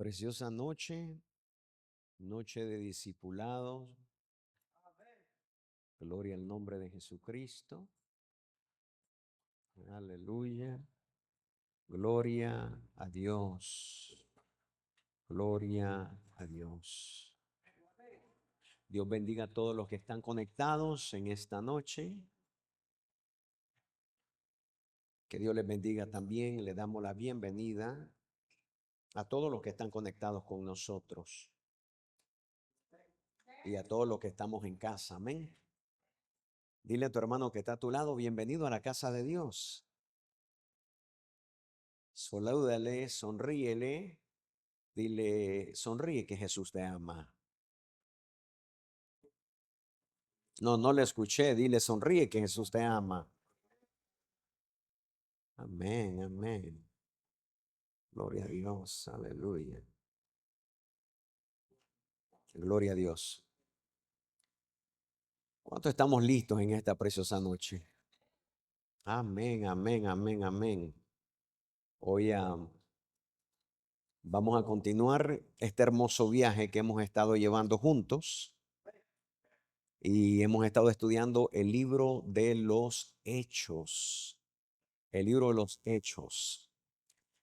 Preciosa noche, noche de discipulados. Gloria al nombre de Jesucristo. Aleluya. Gloria a Dios. Gloria a Dios. Dios bendiga a todos los que están conectados en esta noche. Que Dios les bendiga también. Le damos la bienvenida a todos los que están conectados con nosotros y a todos los que estamos en casa. Amén. Dile a tu hermano que está a tu lado, bienvenido a la casa de Dios. Salúdale, sonríele, dile, sonríe que Jesús te ama. No, no le escuché, dile, sonríe que Jesús te ama. Amén, amén. Gloria a Dios, aleluya. Gloria a Dios. ¿Cuántos estamos listos en esta preciosa noche? Amén, amén, amén, amén. Hoy vamos a continuar este hermoso viaje que hemos estado llevando juntos y hemos estado estudiando el libro de los Hechos. El libro de los Hechos.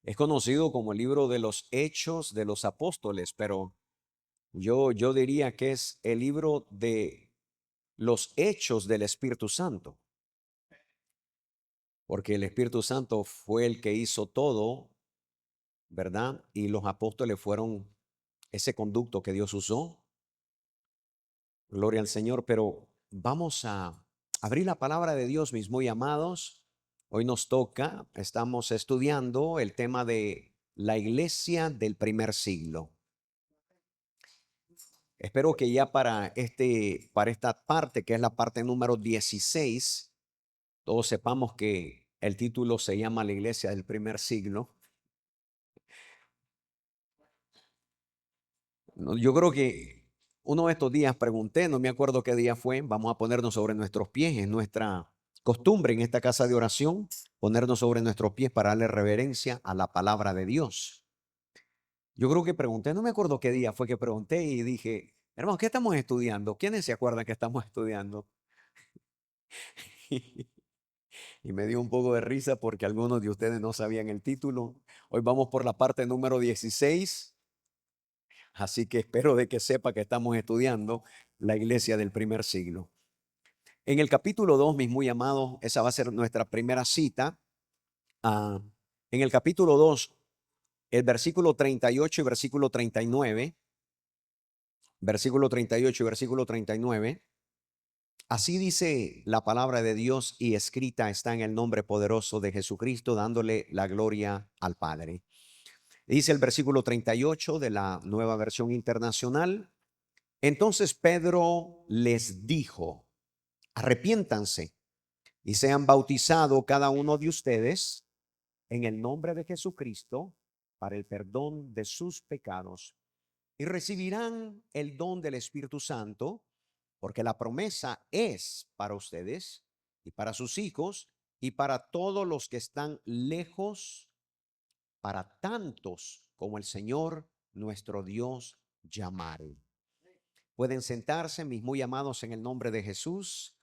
Es conocido como el libro de los Hechos de los Apóstoles, pero yo diría que es el libro de los Hechos del Espíritu Santo, porque el Espíritu Santo fue el que hizo todo, ¿verdad? Y los apóstoles fueron ese conducto que Dios usó. Gloria al Señor, pero vamos a abrir la palabra de Dios, mis muy amados. Hoy nos toca, estamos estudiando el tema de la iglesia del primer siglo. Espero que ya para esta parte, que es la parte número 16, todos sepamos que el título se llama La iglesia del primer siglo. Yo creo que uno de estos días pregunté, no me acuerdo qué día fue, vamos a ponernos sobre nuestros pies, es nuestra costumbre en esta casa de oración, ponernos sobre nuestros pies para darle reverencia a la palabra de Dios. Yo creo que pregunté, no me acuerdo qué día fue que pregunté y dije, hermanos, ¿qué estamos estudiando? ¿Quiénes se acuerdan que estamos estudiando? Y me dio un poco de risa porque algunos de ustedes no sabían el título. Hoy vamos por la parte número 16, así que espero de que sepa que estamos estudiando la iglesia del primer siglo. En el capítulo 2, mis muy amados, esa va a ser nuestra primera cita. En el capítulo 2, el versículo 38 y versículo 39, versículo 38 y versículo 39, así dice la palabra de Dios y escrita está en el nombre poderoso de Jesucristo, dándole la gloria al Padre. Dice el versículo 38 de la Nueva Versión Internacional. Entonces Pedro les dijo, arrepiéntanse y sean bautizados cada uno de ustedes en el nombre de Jesucristo para el perdón de sus pecados y recibirán el don del Espíritu Santo, porque la promesa es para ustedes y para sus hijos y para todos los que están lejos, para tantos como el Señor nuestro Dios llamare. Pueden sentarse, mis muy amados, en el nombre de Jesús.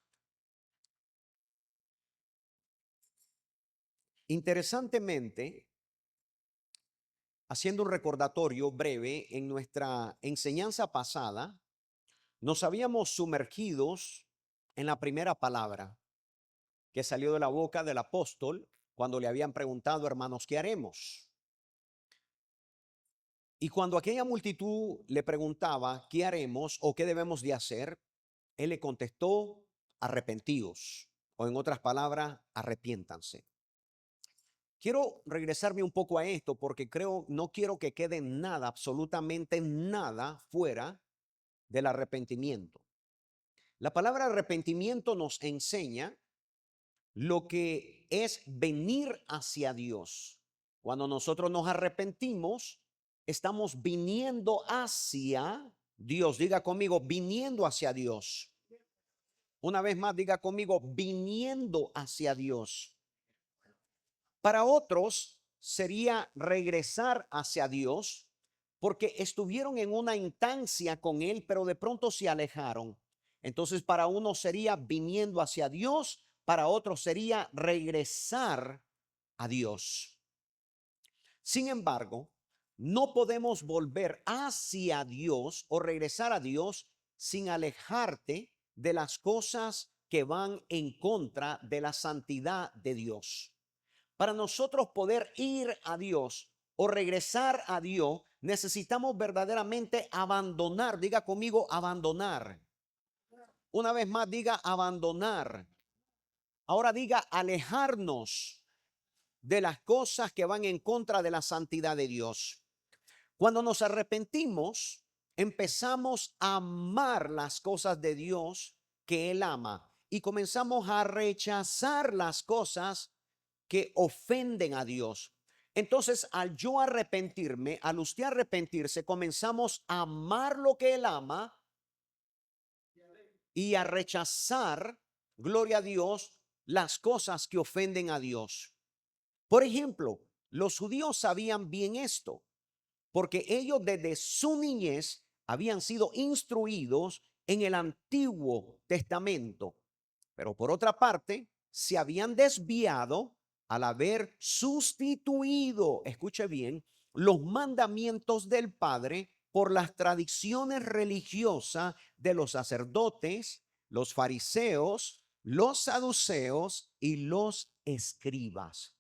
Interesantemente, haciendo un recordatorio breve, en nuestra enseñanza pasada, nos habíamos sumergidos en la primera palabra que salió de la boca del apóstol cuando le habían preguntado, hermanos, ¿qué haremos? Y cuando aquella multitud le preguntaba, ¿qué haremos o qué debemos de hacer? Él le contestó, arrepentíos, o en otras palabras, arrepiéntanse. Quiero regresarme un poco a esto porque no quiero que quede nada, absolutamente nada fuera del arrepentimiento. La palabra arrepentimiento nos enseña lo que es venir hacia Dios. Cuando nosotros nos arrepentimos, estamos viniendo hacia Dios. Diga conmigo, viniendo hacia Dios. Una vez más, diga conmigo, viniendo hacia Dios. Para otros sería regresar hacia Dios, porque estuvieron en una instancia con Él, pero de pronto se alejaron. Entonces, para uno sería viniendo hacia Dios, para otro sería regresar a Dios. Sin embargo, no podemos volver hacia Dios o regresar a Dios sin alejarte de las cosas que van en contra de la santidad de Dios. Para nosotros poder ir a Dios o regresar a Dios, necesitamos verdaderamente abandonar. Diga conmigo, abandonar. Una vez más, diga abandonar. Ahora diga alejarnos de las cosas que van en contra de la santidad de Dios. Cuando nos arrepentimos, empezamos a amar las cosas de Dios que Él ama y comenzamos a rechazar las cosas que ofenden a Dios. Entonces, al yo arrepentirme, al usted arrepentirse, comenzamos a amar lo que Él ama y a rechazar, gloria a Dios, las cosas que ofenden a Dios. Por ejemplo, los judíos sabían bien esto, porque ellos desde su niñez habían sido instruidos en el Antiguo Testamento. Pero por otra parte, se habían desviado al haber sustituido, escuche bien, los mandamientos del Padre por las tradiciones religiosas de los sacerdotes, los fariseos, los saduceos y los escribas.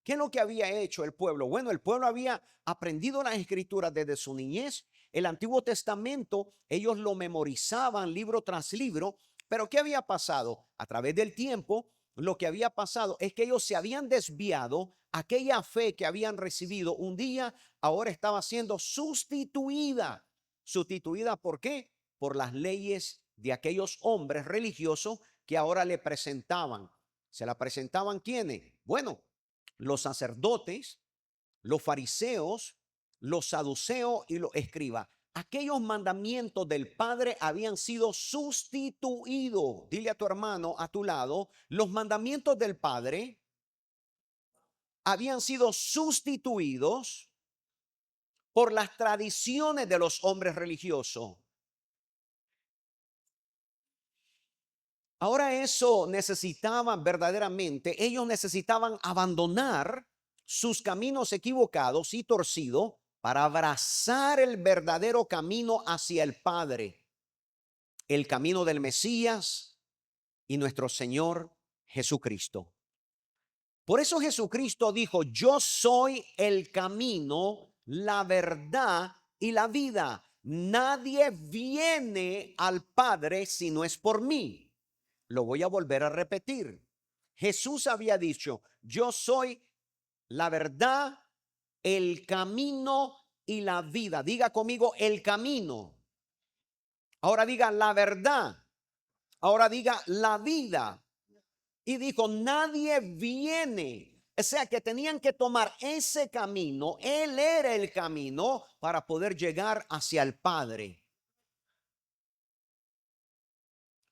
¿Qué es lo que había hecho el pueblo? Bueno, el pueblo había aprendido las escrituras desde su niñez. El Antiguo Testamento, ellos lo memorizaban libro tras libro. Pero ¿qué había pasado? A través del tiempo, lo que había pasado es que ellos se habían desviado. Aquella fe que habían recibido un día, ahora estaba siendo sustituida. ¿Sustituida por qué? Por las leyes de aquellos hombres religiosos que ahora le presentaban. ¿Se la presentaban quiénes? Bueno, los sacerdotes, los fariseos, los saduceos y los escribas. Aquellos mandamientos del Padre habían sido sustituidos. Dile a tu hermano a tu lado, los mandamientos del Padre habían sido sustituidos por las tradiciones de los hombres religiosos. Ahora eso necesitaban verdaderamente, ellos necesitaban abandonar sus caminos equivocados y torcidos para abrazar el verdadero camino hacia el Padre, el camino del Mesías y nuestro Señor Jesucristo. Por eso Jesucristo dijo, yo soy el camino, la verdad y la vida. Nadie viene al Padre si no es por mí. Lo voy a volver a repetir. Jesús había dicho, yo soy la verdad, el camino y la vida. Diga conmigo el camino. Ahora diga la verdad. Ahora diga la vida. Y dijo, nadie viene. O sea que tenían que tomar ese camino. Él era el camino para poder llegar hacia el Padre.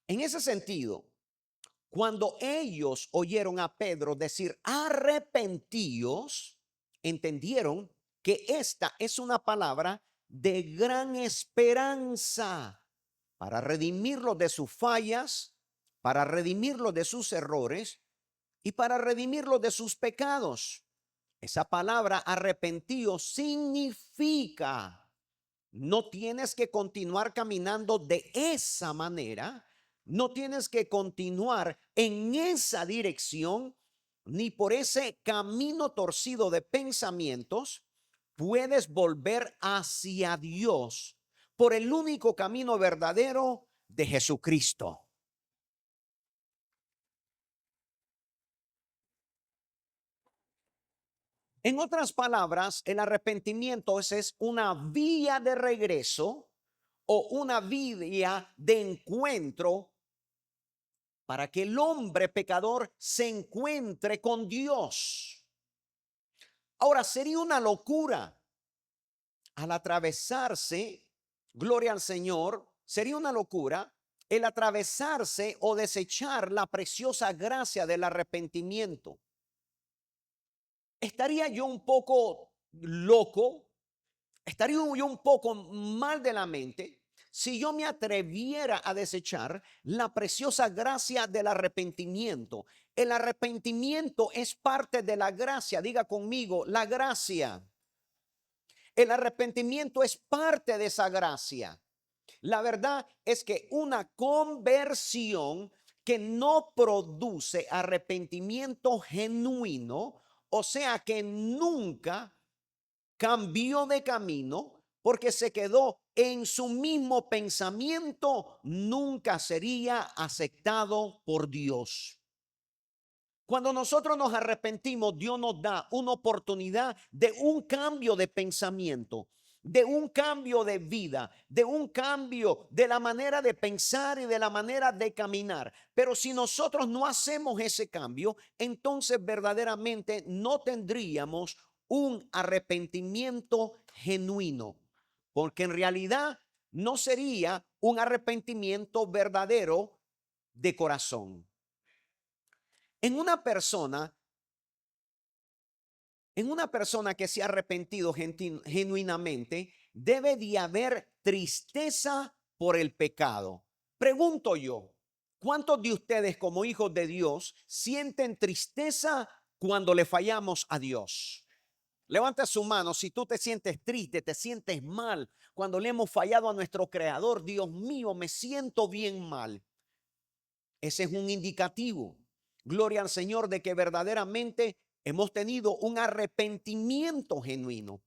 En ese sentido, cuando ellos oyeron a Pedro decir arrepentíos, entendieron que esta es una palabra de gran esperanza para redimirlos de sus fallas, para redimirlos de sus errores y para redimirlos de sus pecados. Esa palabra arrepentíos significa no tienes que continuar caminando de esa manera. No tienes que continuar en esa dirección ni por ese camino torcido de pensamientos. Puedes volver hacia Dios por el único camino verdadero de Jesucristo. En otras palabras, el arrepentimiento es una vía de regreso o una vía de encuentro para que el hombre pecador se encuentre con Dios. Ahora, sería una locura al atravesarse, gloria al Señor, sería una locura el atravesarse o desechar la preciosa gracia del arrepentimiento. Estaría yo un poco loco, estaría yo un poco mal de la mente si yo me atreviera a desechar la preciosa gracia del arrepentimiento. El arrepentimiento es parte de la gracia. Diga conmigo, la gracia. El arrepentimiento es parte de esa gracia. La verdad es que una conversión que no produce arrepentimiento genuino, o sea que nunca cambió de camino porque se quedó en su mismo pensamiento, nunca sería aceptado por Dios. Cuando nosotros nos arrepentimos, Dios nos da una oportunidad de un cambio de pensamiento, de un cambio de vida, de un cambio de la manera de pensar y de la manera de caminar. Pero si nosotros no hacemos ese cambio, entonces verdaderamente no tendríamos un arrepentimiento genuino, porque en realidad no sería un arrepentimiento verdadero de corazón. En una persona, que se ha arrepentido genuinamente, debe de haber tristeza por el pecado. Pregunto yo, ¿cuántos de ustedes como hijos de Dios sienten tristeza cuando le fallamos a Dios? Levanta su mano si tú te sientes triste, te sientes mal cuando le hemos fallado a nuestro Creador. Dios mío, me siento bien mal. Ese es un indicativo. Gloria al Señor de que verdaderamente hemos tenido un arrepentimiento genuino.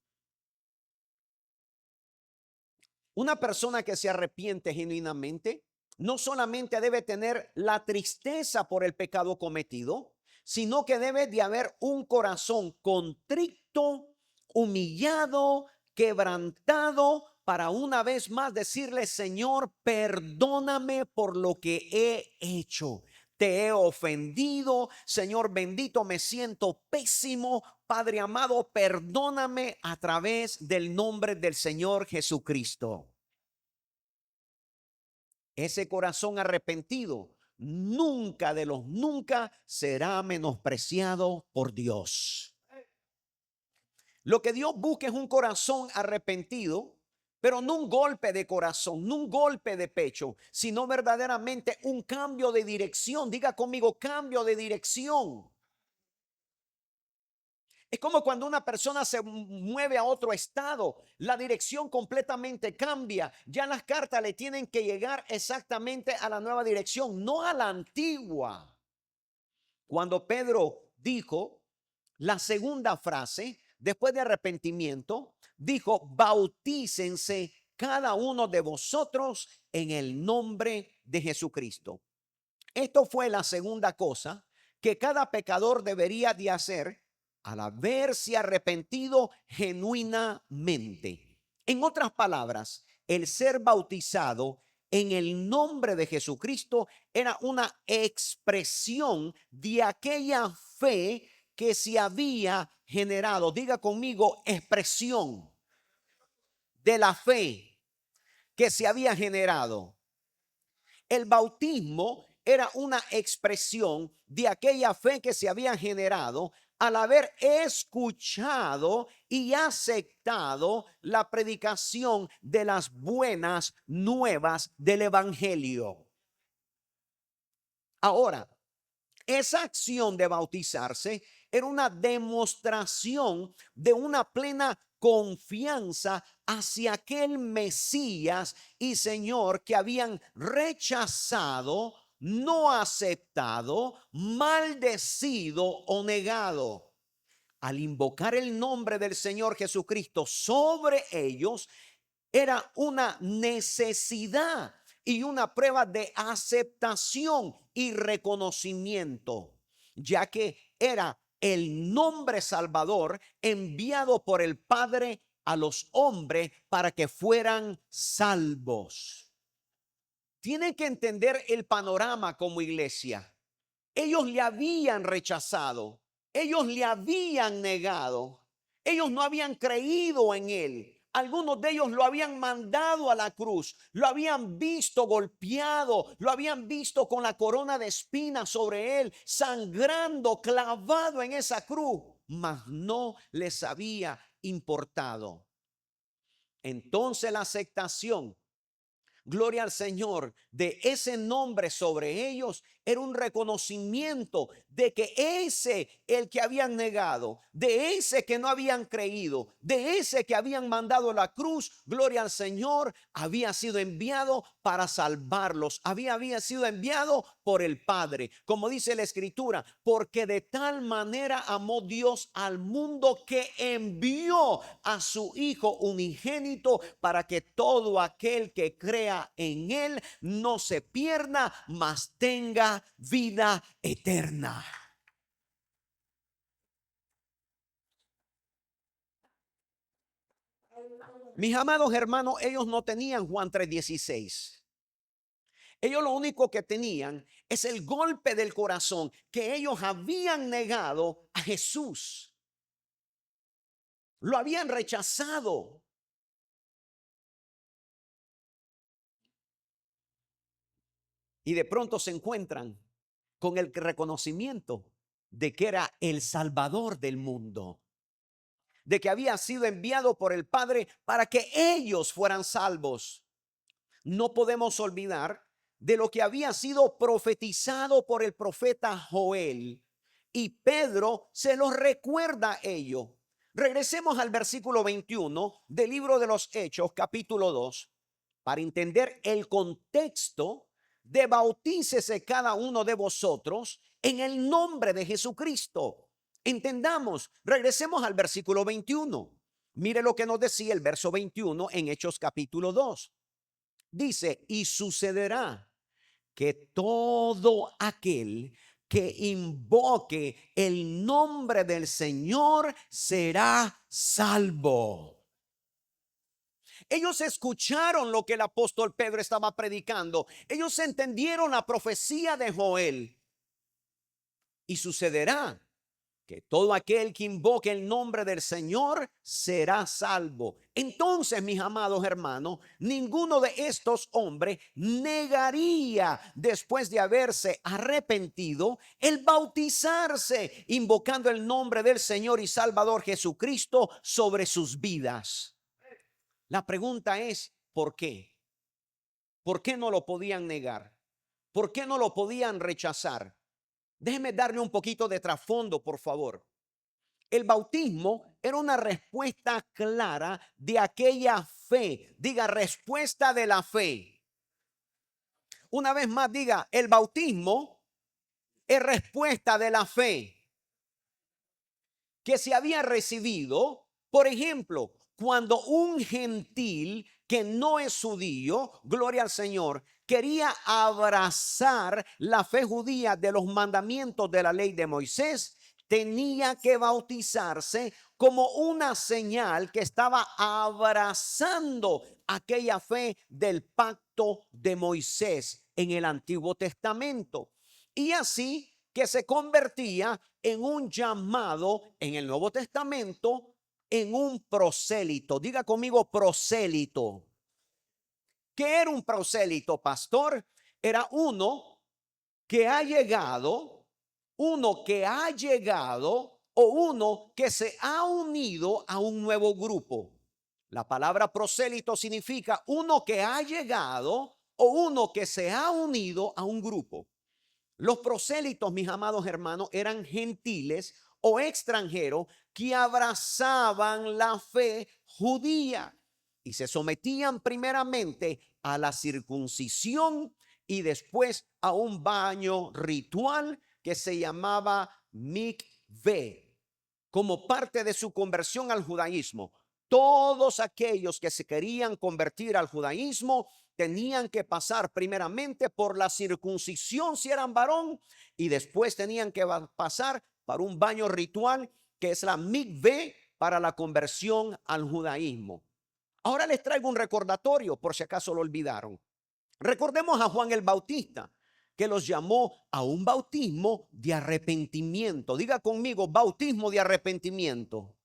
Una persona que se arrepiente genuinamente no solamente debe tener la tristeza por el pecado cometido, sino que debe de haber un corazón contrito, humillado, quebrantado, para una vez más decirle: Señor, perdóname por lo que he hecho. Te he ofendido, Señor bendito, me siento pésimo. Padre amado, perdóname a través del nombre del Señor Jesucristo. Ese corazón arrepentido nunca de los nunca será menospreciado por Dios. Lo que Dios busca es un corazón arrepentido, pero no un golpe de corazón, no un golpe de pecho, sino verdaderamente un cambio de dirección. Diga conmigo, cambio de dirección. Es como cuando una persona se mueve a otro estado, la dirección completamente cambia. Ya las cartas le tienen que llegar exactamente a la nueva dirección, no a la antigua. Cuando Pedro dijo la segunda frase, después de arrepentimiento, dijo: bautícense cada uno de vosotros en el nombre de Jesucristo. Esto fue la segunda cosa que cada pecador debería de hacer al haberse arrepentido genuinamente. En otras palabras, el ser bautizado en el nombre de Jesucristo era una expresión de aquella fe que se había generado. Diga conmigo, expresión de la fe que se había generado. El bautismo era una expresión de aquella fe que se había generado al haber escuchado y aceptado la predicación de las buenas nuevas del evangelio. Ahora, esa acción de bautizarse era una demostración de una plena confianza hacia aquel Mesías y Señor que habían rechazado, no aceptado, maldecido o negado. Al invocar el nombre del Señor Jesucristo sobre ellos, era una necesidad y una prueba de aceptación y reconocimiento, ya que era el nombre salvador enviado por el Padre a los hombres para que fueran salvos. Tienen que entender el panorama como iglesia. Ellos le habían rechazado, ellos le habían negado, ellos no habían creído en él. Algunos de ellos lo habían mandado a la cruz, lo habían visto golpeado, lo habían visto con la corona de espinas sobre él, sangrando, clavado en esa cruz, mas no les había importado. Entonces la aceptación, gloria al Señor, de ese nombre sobre ellos era un reconocimiento de que ese, el que habían negado, de ese que no habían creído, de ese que habían mandado a la cruz, gloria al Señor, había sido enviado para salvarlos, había sido enviado por el Padre, como dice la Escritura, porque de tal manera amó Dios al mundo que envió a su Hijo unigénito para que todo aquel que crea en él no se pierda, mas tenga vida eterna. Mis amados hermanos, ellos no tenían Juan 3:16. Ellos lo único que tenían es el golpe del corazón, que ellos habían negado a Jesús. Lo habían rechazado. Y de pronto se encuentran con el reconocimiento de que era el Salvador del mundo, de que había sido enviado por el Padre para que ellos fueran salvos. No podemos olvidar de lo que había sido profetizado por el profeta Joel, y Pedro se los recuerda ello. Regresemos al versículo 21 del libro de los Hechos, capítulo 2, para entender el contexto de bautícese cada uno de vosotros en el nombre de Jesucristo. Entendamos, regresemos al versículo 21. Mire lo que nos decía el verso 21 en Hechos capítulo 2. Dice, y sucederá que todo aquel que invoque el nombre del Señor será salvo. Ellos escucharon lo que el apóstol Pedro estaba predicando. Ellos entendieron la profecía de Joel. Y sucederá que todo aquel que invoque el nombre del Señor será salvo. Entonces, mis amados hermanos, ninguno de estos hombres negaría, después de haberse arrepentido, el bautizarse, invocando el nombre del Señor y Salvador Jesucristo sobre sus vidas. La pregunta es, ¿por qué? ¿Por qué no lo podían negar? ¿Por qué no lo podían rechazar? Déjeme darle un poquito de trasfondo, por favor. El bautismo era una respuesta clara de aquella fe. Diga, respuesta de la fe. Una vez más, diga, el bautismo es respuesta de la fe que se había recibido. Por ejemplo, cuando un gentil que no es judío, gloria al Señor, quería abrazar la fe judía de los mandamientos de la ley de Moisés, tenía que bautizarse como una señal que estaba abrazando aquella fe del pacto de Moisés en el Antiguo Testamento. Y así que se convertía en un llamado en el Nuevo Testamento, en un prosélito. Diga conmigo, prosélito. ¿Qué era un prosélito, pastor? Era uno que ha llegado o uno que se ha unido a un nuevo grupo. La palabra prosélito significa uno que ha llegado o uno que se ha unido a un grupo. Los prosélitos, mis amados hermanos, eran gentiles o extranjeros que abrazaban la fe judía y se sometían primeramente a la circuncisión y después a un baño ritual que se llamaba mikvé, como parte de su conversión al judaísmo. Todos aquellos que se querían convertir al judaísmo tenían que pasar primeramente por la circuncisión si eran varón y después tenían que pasar por un baño ritual que es la mikvé para la conversión al judaísmo. Ahora les traigo un recordatorio por si acaso lo olvidaron. Recordemos a Juan el Bautista, que los llamó a un bautismo de arrepentimiento. Diga conmigo, bautismo de arrepentimiento.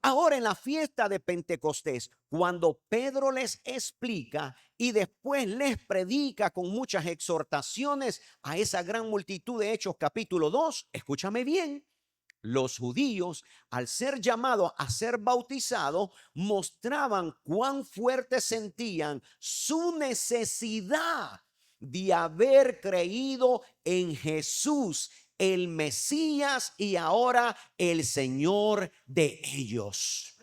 Ahora en la fiesta de Pentecostés, cuando Pedro les explica y después les predica con muchas exhortaciones a esa gran multitud de Hechos capítulo 2, escúchame bien, Los judíos, al ser llamados a ser bautizados, mostraban cuán fuerte sentían su necesidad de haber creído en Jesús, el Mesías y ahora el Señor de ellos.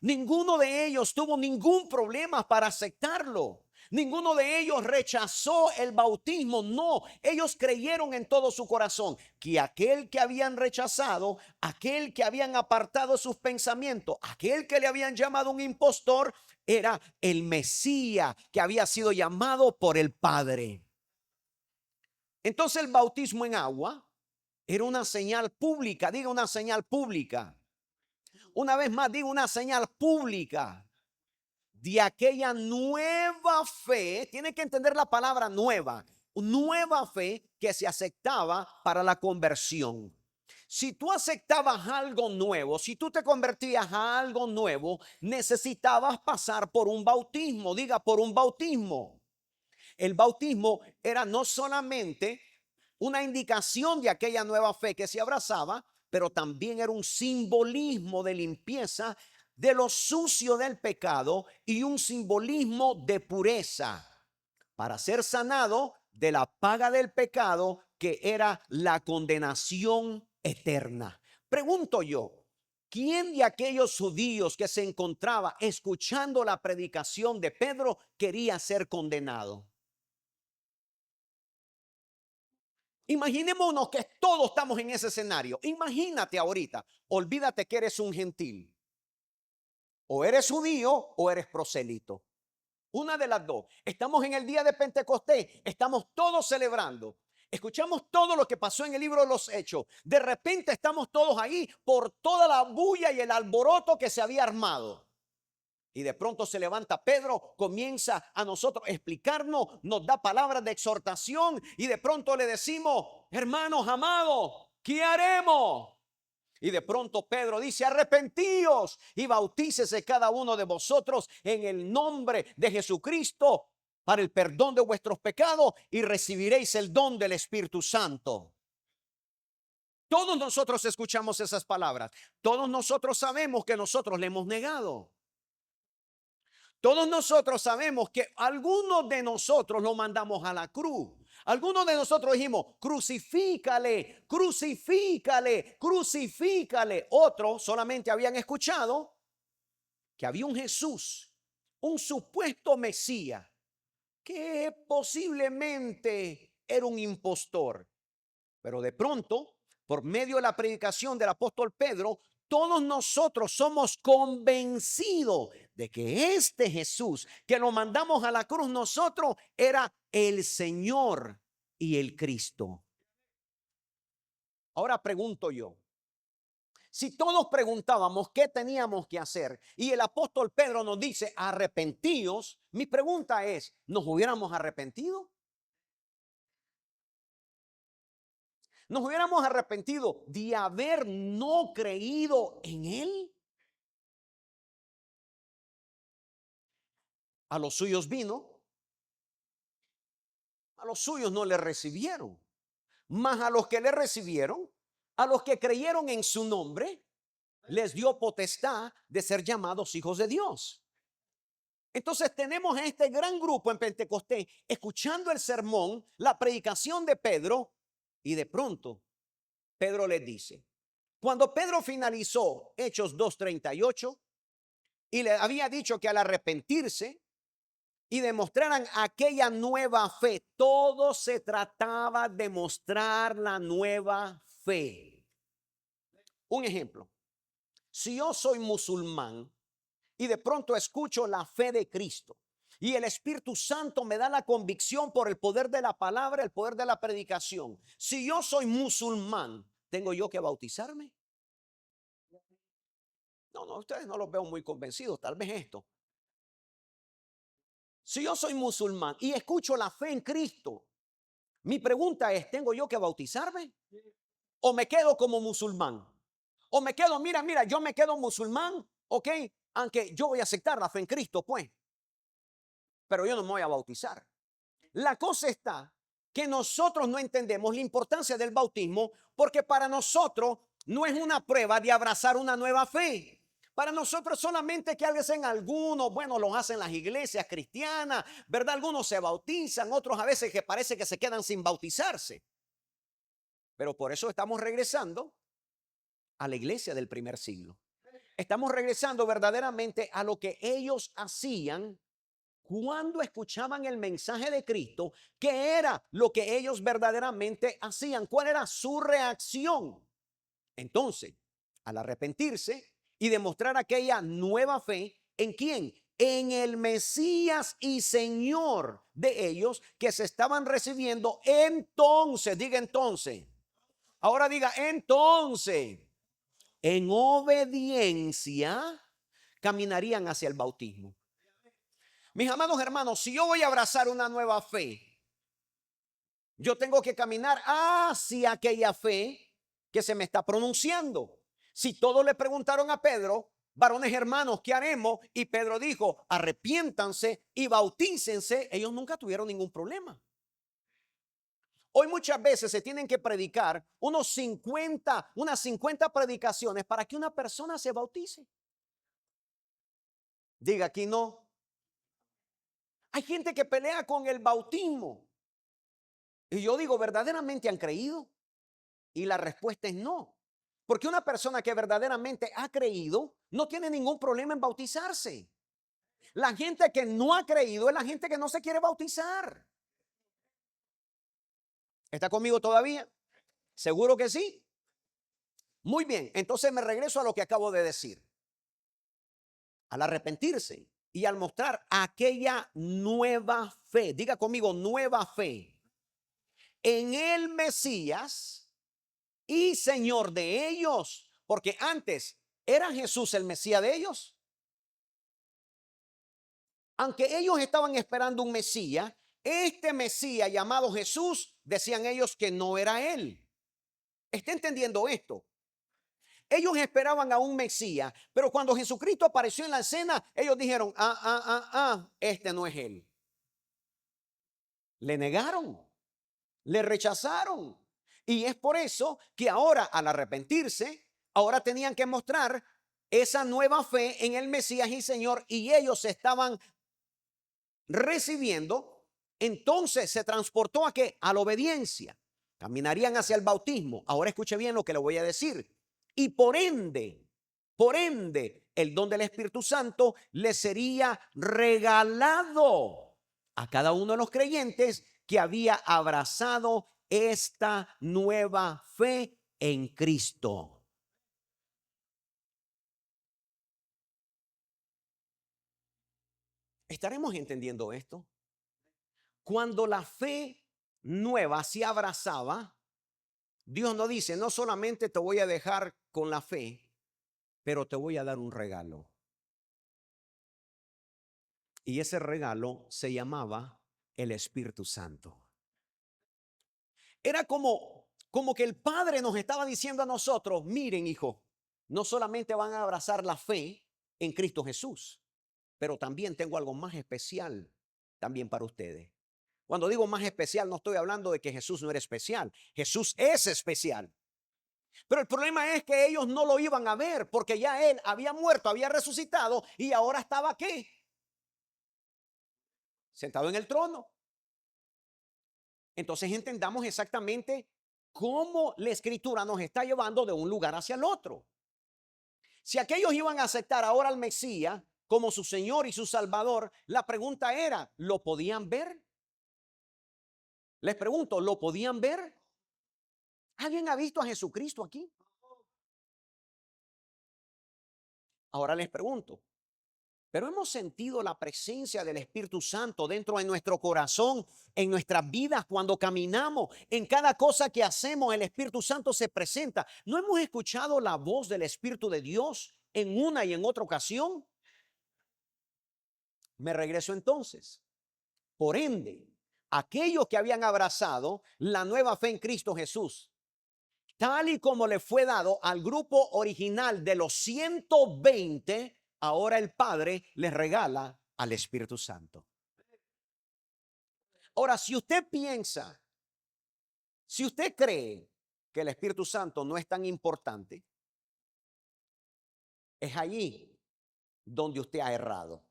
Ninguno de ellos tuvo ningún problema para aceptarlo. Ninguno de ellos rechazó el bautismo. No, ellos creyeron en todo su corazón que aquel que habían rechazado, aquel que habían apartado sus pensamientos, aquel que le habían llamado un impostor, era el Mesías que había sido llamado por el Padre. Entonces el bautismo en agua era una señal pública. Diga, una señal pública. Una vez más digo, una señal pública de aquella nueva fe. Tiene que entender la palabra nueva fe que se aceptaba para la conversión. Si tú aceptabas algo nuevo, si tú te convertías a algo nuevo, necesitabas pasar por un bautismo. Diga, por un bautismo. El bautismo era no solamente una indicación de aquella nueva fe que se abrazaba, pero también era un simbolismo de limpieza de lo sucio del pecado y un simbolismo de pureza para ser sanado de la paga del pecado, que era la condenación eterna. Pregunto yo, ¿quién de aquellos judíos que se encontraba escuchando la predicación de Pedro quería ser condenado? Imaginémonos que todos estamos en ese escenario. Imagínate ahorita, olvídate que eres un gentil. O eres judío o eres prosélito. Una de las dos. Estamos en el día de Pentecostés, estamos todos celebrando. Escuchamos todo lo que pasó en el libro de los Hechos. De repente estamos todos ahí por toda la bulla y el alboroto que se había armado. Y de pronto se levanta Pedro, comienza a nosotros explicarnos, nos da palabras de exhortación y de pronto le decimos, hermanos amados, ¿qué haremos? Y de pronto Pedro dice, arrepentíos y bautícese cada uno de vosotros en el nombre de Jesucristo para el perdón de vuestros pecados y recibiréis el don del Espíritu Santo. Todos nosotros escuchamos esas palabras. Todos nosotros sabemos que nosotros le hemos negado. Todos nosotros sabemos que algunos de nosotros lo mandamos a la cruz. Algunos de nosotros dijimos, crucifícale, crucifícale, crucifícale. Otros solamente habían escuchado que había un Jesús, un supuesto Mesías, que posiblemente era un impostor. Pero de pronto, por medio de la predicación del apóstol Pedro, todos nosotros somos convencidos de que este Jesús que lo mandamos a la cruz nosotros era el Señor y el Cristo. Ahora pregunto yo, si todos preguntábamos qué teníamos que hacer y el apóstol Pedro nos dice arrepentíos, mi pregunta es, ¿nos hubiéramos arrepentido? ¿Nos hubiéramos arrepentido de haber no creído en Él? A los suyos vino, a los suyos no le recibieron, mas a los que le recibieron, a los que creyeron en su nombre, les dio potestad de ser llamados hijos de Dios. Entonces tenemos a este gran grupo en Pentecostés escuchando el sermón, la predicación de Pedro, y de pronto Pedro les dice, cuando Pedro finalizó Hechos 2:38 y le había dicho que al arrepentirse y demostraran aquella nueva fe, todo se trataba de mostrar la nueva fe. Un ejemplo, si yo soy musulmán y de pronto escucho la fe de Cristo y el Espíritu Santo me da la convicción por el poder de la palabra, el poder de la predicación, si yo soy musulmán, ¿tengo yo que bautizarme? No, ustedes no los veo muy convencidos, tal vez esto. Si yo soy musulmán y escucho la fe en Cristo, mi pregunta es, ¿tengo yo que bautizarme? ¿O me quedo como musulmán? ¿O me quedo, mira, yo me quedo musulmán, ok? Aunque yo voy a aceptar la fe en Cristo, pues. Pero yo no me voy a bautizar. La cosa está que nosotros no entendemos la importancia del bautismo porque para nosotros no es una prueba de abrazar una nueva fe. Para nosotros solamente que hacen algunos, bueno, los hacen las iglesias cristianas, ¿verdad? Algunos se bautizan, otros a veces que parece que se quedan sin bautizarse. Pero por eso estamos regresando a la iglesia del primer siglo. Estamos regresando verdaderamente a lo que ellos hacían cuando escuchaban el mensaje de Cristo, ¿qué era lo que ellos verdaderamente hacían? ¿Cuál era su reacción? Entonces, al arrepentirse y demostrar aquella nueva fe, ¿en quién? En el Mesías y Señor de ellos que se estaban recibiendo. Entonces, diga entonces. Ahora diga entonces. En obediencia caminarían hacia el bautismo. Mis amados hermanos, si yo voy a abrazar una nueva fe, yo tengo que caminar hacia aquella fe que se me está pronunciando. Si todos le preguntaron a Pedro, varones hermanos, ¿qué haremos? Y Pedro dijo, arrepiéntanse y bautícense. Ellos nunca tuvieron ningún problema. Hoy muchas veces se tienen que predicar unas 50 predicaciones para que una persona se bautice. Diga aquí no. Hay gente que pelea con el bautismo. Y yo digo, ¿verdaderamente han creído? Y la respuesta es no. Porque una persona que verdaderamente ha creído no tiene ningún problema en bautizarse. La gente que no ha creído es la gente que no se quiere bautizar. ¿Está conmigo todavía? ¿Seguro que sí? Muy bien, entonces me regreso a lo que acabo de decir. Al arrepentirse y al mostrar aquella nueva fe, diga conmigo, nueva fe en el Mesías y Señor de ellos, porque antes era Jesús el Mesías de ellos. Aunque ellos estaban esperando un Mesías, este Mesías llamado Jesús, decían ellos que no era él. ¿Está entendiendo esto? Ellos esperaban a un Mesías, pero cuando Jesucristo apareció en la escena, ellos dijeron, este no es él. Le negaron, le rechazaron. Y es por eso que ahora, al arrepentirse, ahora tenían que mostrar esa nueva fe en el Mesías y Señor, y ellos estaban recibiendo. Entonces se transportó a qué? A la obediencia. Caminarían hacia el bautismo. Ahora escuche bien lo que le voy a decir. Y por ende, el don del Espíritu Santo le sería regalado a cada uno de los creyentes que había abrazado esta nueva fe en Cristo. ¿Estaremos entendiendo esto? Cuando la fe nueva se abrazaba, Dios no dice, no solamente te voy a dejar con la fe, pero te voy a dar un regalo. Y ese regalo se llamaba el Espíritu Santo. Era como que el Padre nos estaba diciendo a nosotros, miren hijo, no solamente van a abrazar la fe en Cristo Jesús, pero también tengo algo más especial también para ustedes. Cuando digo más especial, no estoy hablando de que Jesús no era especial. Jesús es especial. Pero el problema es que ellos no lo iban a ver porque ya él había muerto, había resucitado y ahora estaba ¿qué? Sentado en el trono. Entonces entendamos exactamente cómo la escritura nos está llevando de un lugar hacia el otro. Si aquellos iban a aceptar ahora al Mesías como su Señor y su Salvador, la pregunta era, ¿lo podían ver? Les pregunto, ¿lo podían ver? ¿Alguien ha visto a Jesucristo aquí? Ahora les pregunto, ¿pero hemos sentido la presencia del Espíritu Santo dentro de nuestro corazón, en nuestras vidas, cuando caminamos? En cada cosa que hacemos, el Espíritu Santo se presenta. ¿No hemos escuchado la voz del Espíritu de Dios en una y en otra ocasión? Me regreso entonces. Por ende, aquellos que habían abrazado la nueva fe en Cristo Jesús, tal y como le fue dado al grupo original de los 120, ahora el Padre les regala al Espíritu Santo. Ahora, si usted piensa, si usted cree que el Espíritu Santo no es tan importante, es allí donde usted ha errado.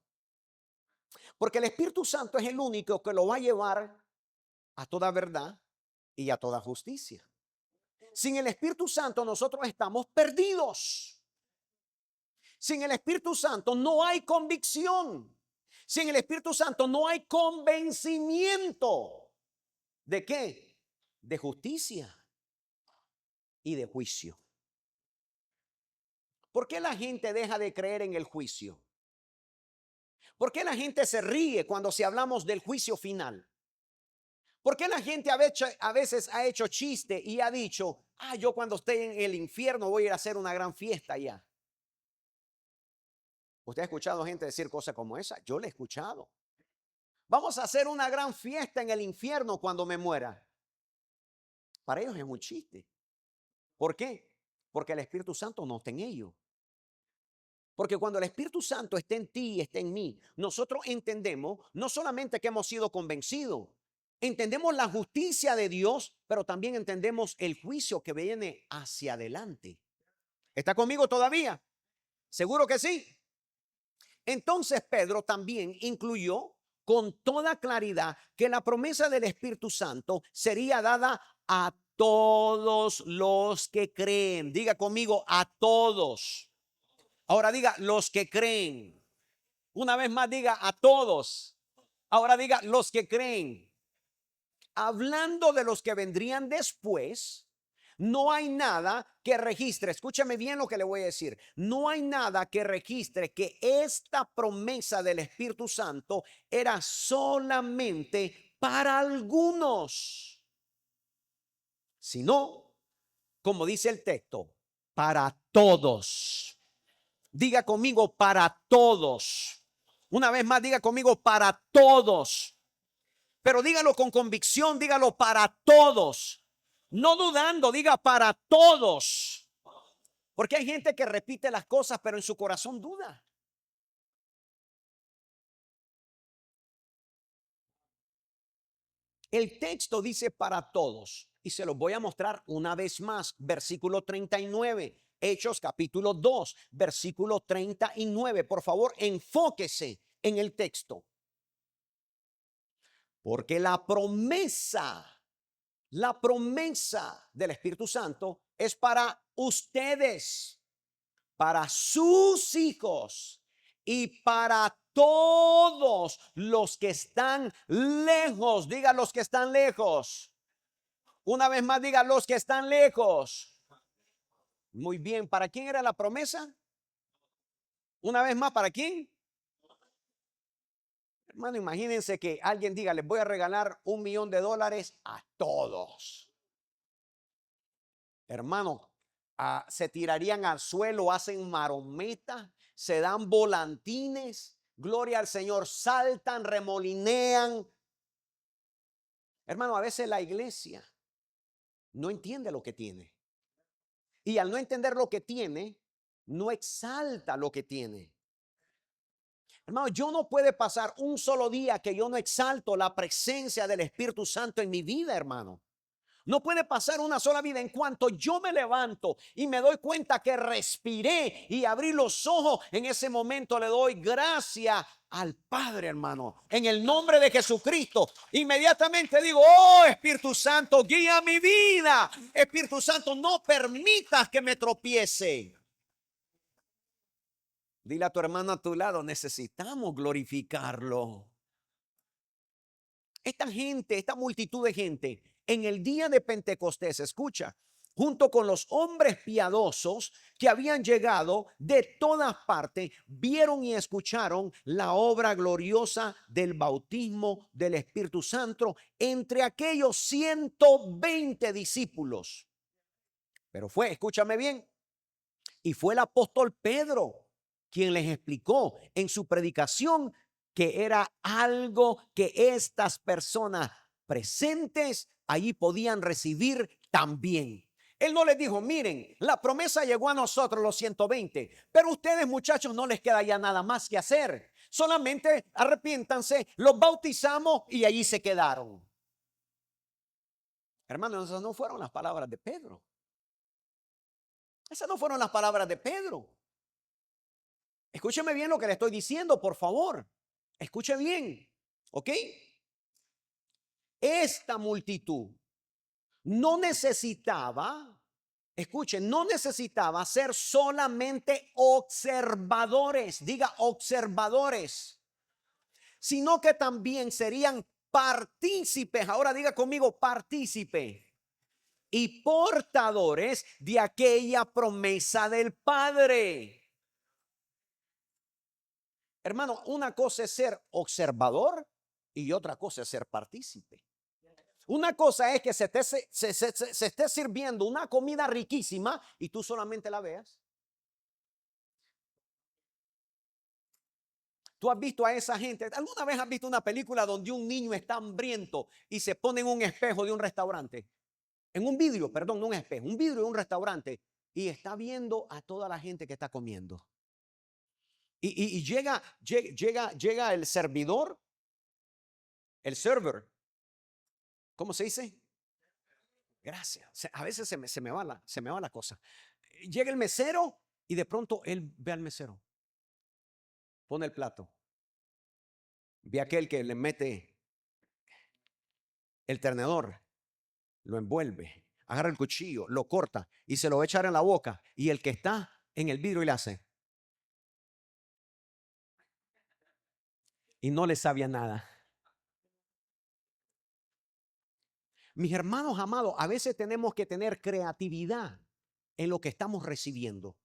Porque el Espíritu Santo es el único que lo va a llevar a toda verdad y a toda justicia. Sin el Espíritu Santo nosotros estamos perdidos. Sin el Espíritu Santo no hay convicción. Sin el Espíritu Santo no hay convencimiento. ¿De qué? De justicia y de juicio. ¿Por qué la gente deja de creer en el juicio? ¿Por qué la gente se ríe cuando si hablamos del juicio final? ¿Por qué la gente a veces ha hecho chiste y ha dicho, yo cuando esté en el infierno voy a ir a hacer una gran fiesta allá? ¿Usted ha escuchado gente decir cosas como esa? Yo la he escuchado. Vamos a hacer una gran fiesta en el infierno cuando me muera. Para ellos es un chiste. ¿Por qué? Porque el Espíritu Santo no está en ellos. Porque cuando el Espíritu Santo está en ti y está en mí, nosotros entendemos no solamente que hemos sido convencidos, entendemos la justicia de Dios, pero también entendemos el juicio que viene hacia adelante. ¿Está conmigo todavía? ¿Seguro que sí? Entonces Pedro también incluyó con toda claridad que la promesa del Espíritu Santo sería dada a todos los que creen. Diga conmigo, a todos. Ahora diga, los que creen. Una vez más diga, a todos. Ahora diga, los que creen. Hablando de los que vendrían después, no hay nada que registre, escúchame bien lo que le voy a decir, no hay nada que registre que esta promesa del Espíritu Santo era solamente para algunos, sino, como dice el texto, para todos. Diga conmigo, para todos. Una vez más, diga conmigo, para todos. Pero dígalo con convicción, dígalo para todos. No dudando, diga para todos. Porque hay gente que repite las cosas, pero en su corazón duda. El texto dice para todos. Y se los voy a mostrar una vez más. Versículo 39. Hechos capítulo 2, versículo 39. Por favor, enfóquese en el texto. Porque la promesa del Espíritu Santo es para ustedes, para sus hijos y para todos los que están lejos. Diga los que están lejos. Una vez más diga los que están lejos. Muy bien, ¿para quién era la promesa? Una vez más, ¿para quién? Hermano, imagínense que alguien diga, les voy a regalar $1,000,000 a todos. Hermano, se tirarían al suelo, hacen marometas, se dan volantines, gloria al Señor, saltan, remolinean. Hermano, a veces la iglesia no entiende lo que tiene. Y al no entender lo que tiene, no exalta lo que tiene. Hermano, yo no puede pasar un solo día que yo no exalto la presencia del Espíritu Santo en mi vida, hermano. No puede pasar una sola vida en cuanto yo me levanto y me doy cuenta que respiré y abrí los ojos. En ese momento le doy gracias al Padre, hermano, en el nombre de Jesucristo. Inmediatamente digo, oh Espíritu Santo, guía mi vida. Espíritu Santo, no permitas que me tropiece. Dile a tu hermano a tu lado, necesitamos glorificarlo. Esta gente, esta multitud de gente, en el día de Pentecostés, escucha, junto con los hombres piadosos que habían llegado de todas partes, vieron y escucharon la obra gloriosa del bautismo del Espíritu Santo entre aquellos 120 discípulos. Pero fue, escúchame bien, y fue el apóstol Pedro quien les explicó en su predicación que era algo que estas personas presentes allí podían recibir también. Él no les dijo, miren, la promesa llegó a nosotros los 120, pero ustedes muchachos no les queda ya nada más que hacer. Solamente arrepiéntanse, los bautizamos y allí se quedaron. Hermanos, esas no fueron las palabras de Pedro. Esas no fueron las palabras de Pedro. Escúcheme bien lo que le estoy diciendo, por favor. Escuche bien, ¿ok? Esta multitud no necesitaba, escuchen, no necesitaba ser solamente observadores, diga observadores, sino que también serían partícipes. Ahora diga conmigo, partícipe. Y portadores de aquella promesa del Padre. Hermano, una cosa es ser observador y otra cosa es ser partícipe. Una cosa es que se esté sirviendo una comida riquísima y tú solamente la veas. Tú has visto a esa gente. ¿Alguna vez has visto una película donde un niño está hambriento y se pone en un espejo de un restaurante? En un vidrio, perdón, no un espejo, un vidrio de un restaurante y está viendo a toda la gente que está comiendo. Y llega el servidor, el server. ¿Cómo se dice? Gracias. A veces se me va la cosa. Llega el mesero y de pronto él ve al mesero. Pone el plato. Ve a aquel que le mete el tenedor, lo envuelve, agarra el cuchillo, lo corta y se lo va a echar en la boca. Y el que está en el vidrio y le hace. Y no le sabía nada. Mis hermanos amados, a veces tenemos que tener creatividad en lo que estamos recibiendo.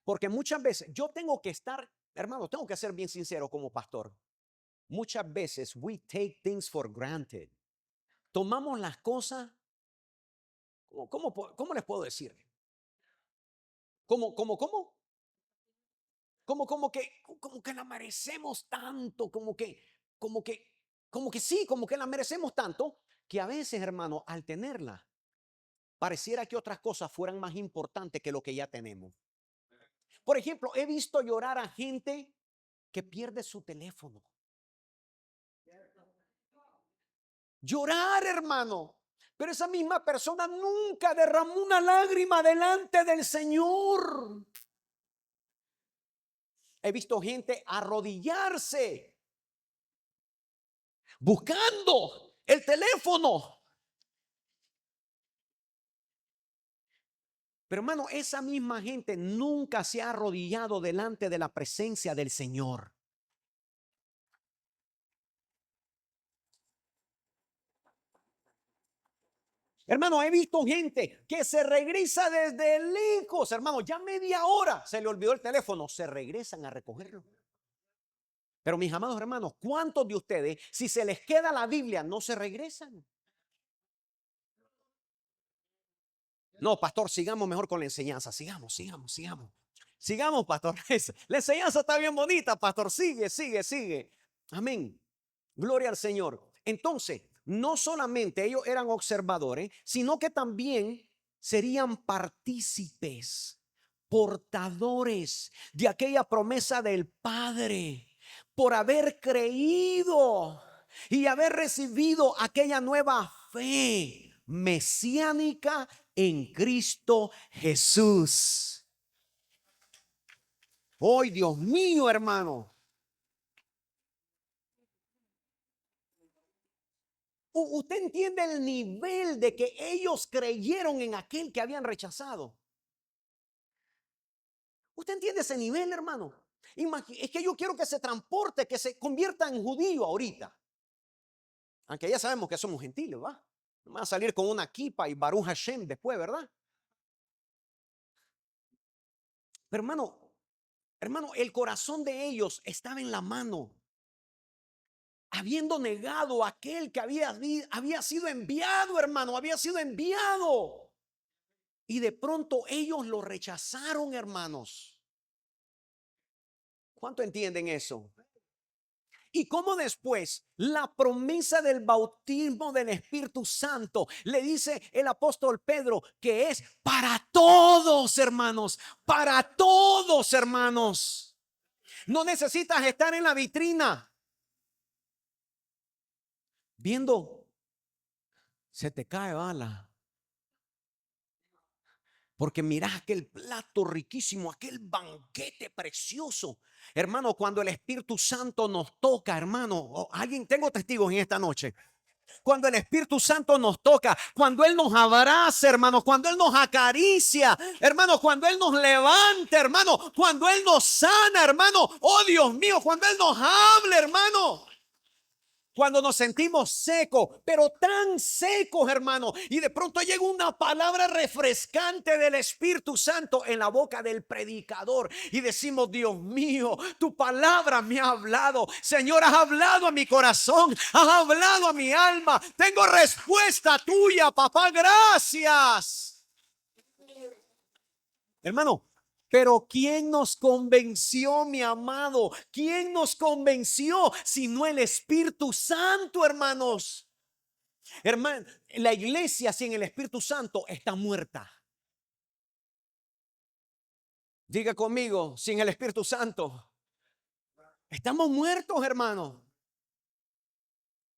Porque muchas veces yo tengo que estar, hermano, tengo que ser bien sincero como pastor. Muchas veces we take things for granted. Tomamos las cosas, ¿cómo les puedo decir? ¿Cómo? Como que la merecemos tanto, como que la merecemos tanto, que a veces, hermano, al tenerla, pareciera que otras cosas fueran más importantes que lo que ya tenemos. Por ejemplo, he visto llorar a gente que pierde su teléfono. Llorar, hermano. Pero esa misma persona nunca derramó una lágrima delante del Señor. He visto gente arrodillarse buscando el teléfono. Pero hermano, esa misma gente nunca se ha arrodillado delante de la presencia del Señor. Hermano, he visto gente que se regresa desde lejos. Hermano, ya media hora se le olvidó el teléfono. Se regresan a recogerlo. Pero mis amados hermanos, ¿cuántos de ustedes, si se les queda la Biblia, no se regresan? No, pastor, sigamos mejor con la enseñanza. Sigamos. Sigamos, pastor. La enseñanza está bien bonita, pastor. Sigue. Amén. Gloria al Señor. Entonces, no solamente ellos eran observadores, sino que también serían partícipes, portadores de aquella promesa del Padre, por haber creído y haber recibido aquella nueva fe mesiánica en Cristo Jesús. ¡Ay, Dios mío, hermano! Usted entiende el nivel de que ellos creyeron en aquel que habían rechazado. ¿Usted entiende ese nivel, hermano? Es que yo quiero que se transporte, que se convierta en judío ahorita. Aunque ya sabemos que somos gentiles, ¿va? Va a salir con una kipa y Baruch Hashem después, ¿verdad? Pero hermano, el corazón de ellos estaba en la mano. Habiendo negado a aquel que había sido enviado, hermano, había sido enviado. Y de pronto ellos lo rechazaron, hermanos. ¿Cuánto entienden eso? Y cómo después la promesa del bautismo del Espíritu Santo le dice el apóstol Pedro que es para todos, hermanos, para todos, hermanos. No necesitas estar en la vitrina viendo, se te cae bala. Porque mirá aquel plato riquísimo, aquel banquete precioso. Hermano, cuando el Espíritu Santo nos toca, hermano, alguien, tengo testigos en esta noche. Cuando el Espíritu Santo nos toca, cuando Él nos abraza, hermano, cuando Él nos acaricia, hermano, cuando Él nos levanta, hermano, cuando Él nos sana, hermano, oh Dios mío, cuando Él nos habla, hermano. Cuando nos sentimos secos, pero tan secos, hermano, y de pronto llega una palabra refrescante del Espíritu Santo en la boca del predicador y decimos: Dios mío, tu palabra me ha hablado. Señor, has hablado a mi corazón, has hablado a mi alma. Tengo respuesta tuya, papá, gracias. Hermano, pero ¿quién nos convenció, mi amado? ¿Quién nos convenció sino el Espíritu Santo, hermanos? Hermano, la iglesia sin el Espíritu Santo está muerta. Diga conmigo, sin el Espíritu Santo estamos muertos, hermano.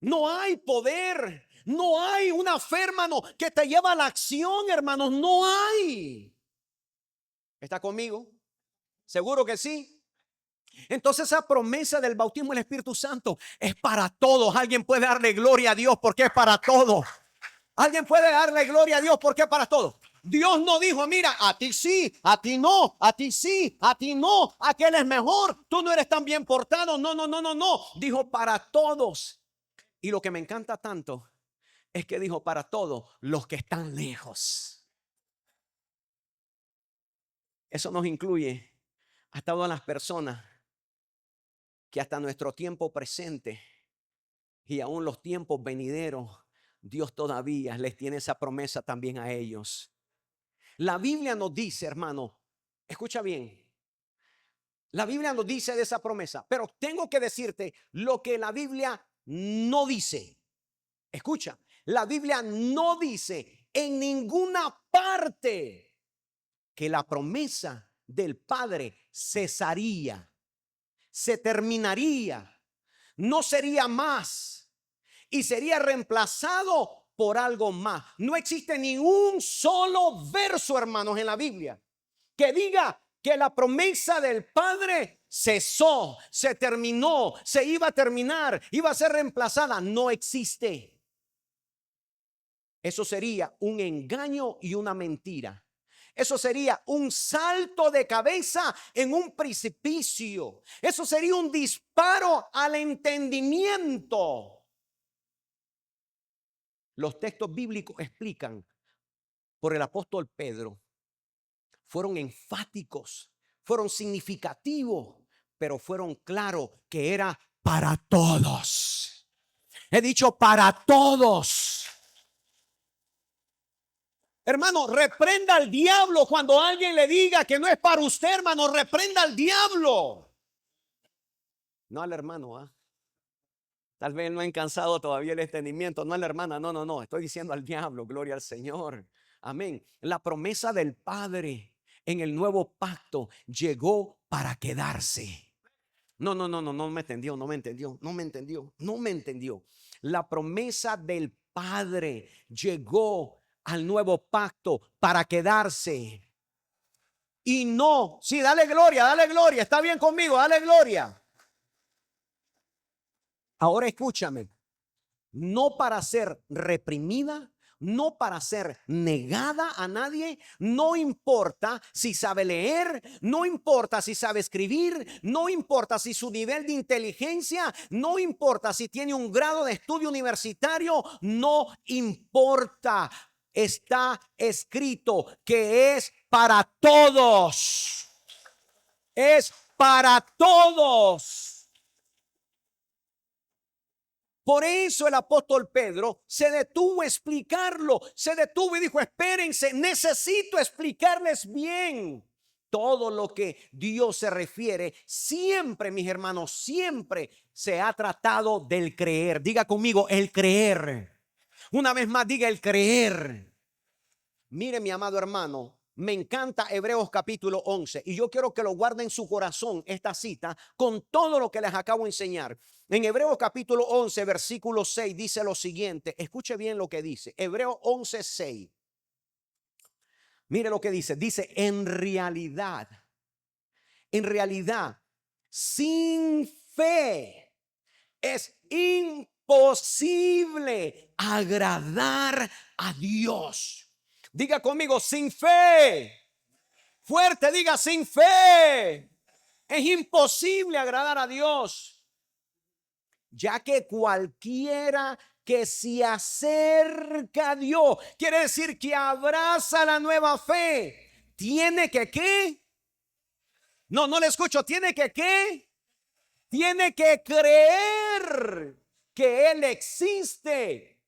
No hay poder, no hay una fe, hermano, que te lleva a la acción, hermanos. No hay. ¿Está conmigo? Seguro que sí. Entonces esa promesa del bautismo del Espíritu Santo es para todos. Alguien puede darle gloria a Dios porque es para todos. Alguien puede darle gloria a Dios porque es para todos. Dios no dijo: mira, a ti sí, a ti no, a ti sí, a ti no, aquel es mejor, tú no eres tan bien portado. No, no, no, no, no. Dijo para todos. Y lo que me encanta tanto es que dijo para todos los que están lejos. Eso nos incluye a todas las personas que hasta nuestro tiempo presente y aún los tiempos venideros, Dios todavía les tiene esa promesa también a ellos. La Biblia nos dice, hermano, escucha bien, la Biblia nos dice de esa promesa, pero tengo que decirte lo que la Biblia no dice. Escucha, la Biblia no dice en ninguna parte que la promesa del Padre cesaría, se terminaría, no sería más y sería reemplazado por algo más. No existe ni un solo verso, hermanos, en la Biblia que diga que la promesa del Padre cesó, se terminó, se iba a terminar, iba a ser reemplazada. No existe. Eso sería un engaño y una mentira. Eso sería un salto de cabeza en un precipicio. Eso sería un disparo al entendimiento. Los textos bíblicos explican por el apóstol Pedro. Fueron enfáticos, fueron significativos, pero fueron claros que era para todos. He dicho para todos. Hermano, reprenda al diablo cuando alguien le diga que no es para usted, hermano. Reprenda al diablo. No al hermano, ¿ah? Tal vez no han cansado todavía el entendimiento. No a la hermana, no, no, no. Estoy diciendo al diablo, gloria al Señor. Amén. La promesa del Padre en el nuevo pacto llegó para quedarse. No, no, no, no, no me entendió, no me entendió, no me entendió, no me entendió. La promesa del Padre llegó al nuevo pacto para quedarse. Y no, sí, dale gloria, está bien conmigo, dale gloria. Ahora escúchame, no para ser reprimida, no para ser negada a nadie. No importa si sabe leer, no importa si sabe escribir, no importa si su nivel de inteligencia, no importa si tiene un grado de estudio universitario, no importa. Está escrito que es para todos. Es para todos. Por eso el apóstol Pedro se detuvo a explicarlo, se detuvo y dijo: espérense, necesito explicarles bien todo lo que Dios se refiere. Siempre, mis hermanos, siempre se ha tratado del creer. Diga conmigo, el creer. Una vez más, diga el creer. Mire, mi amado hermano, me encanta Hebreos capítulo 11 y yo quiero que lo guarden en su corazón esta cita con todo lo que les acabo de enseñar. En Hebreos capítulo 11 versículo 6 dice lo siguiente. Escuche bien lo que dice. Hebreos 11, 6. Mire lo que dice. Dice, en realidad, sin fe es imposible agradar a Dios. Diga conmigo, sin fe. Fuerte, diga, sin fe. Es imposible agradar a Dios, ya que cualquiera que se acerca a Dios, quiere decir que abraza la nueva fe, tiene que ¿qué? No le escucho. Tiene que ¿qué? Tiene que creer que Él existe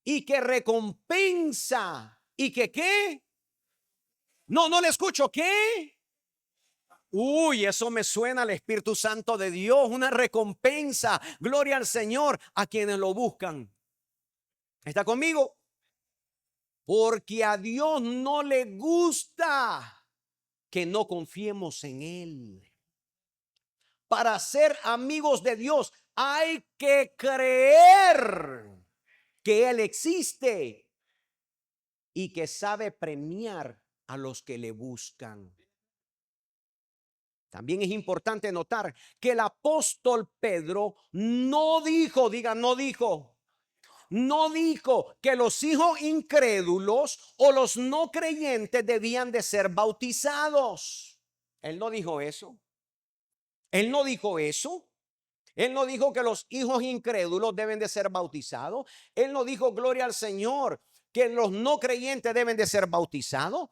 y que recompensa y que ¿qué? No le escucho. ¿Qué? Uy, eso me suena al Espíritu Santo de Dios, una recompensa. Gloria al Señor a quienes lo buscan. ¿Está conmigo? Porque a Dios no le gusta que no confiemos en Él. Para ser amigos de Dios hay que creer que Él existe y que sabe premiar a los que le buscan. También es importante notar que el apóstol Pedro no dijo, diga, no dijo que los hijos incrédulos o los no creyentes debían de ser bautizados. Él no dijo eso. Él no dijo eso. Él no dijo que los hijos incrédulos deben de ser bautizados. Él no dijo, gloria al Señor, que los no creyentes deben de ser bautizados.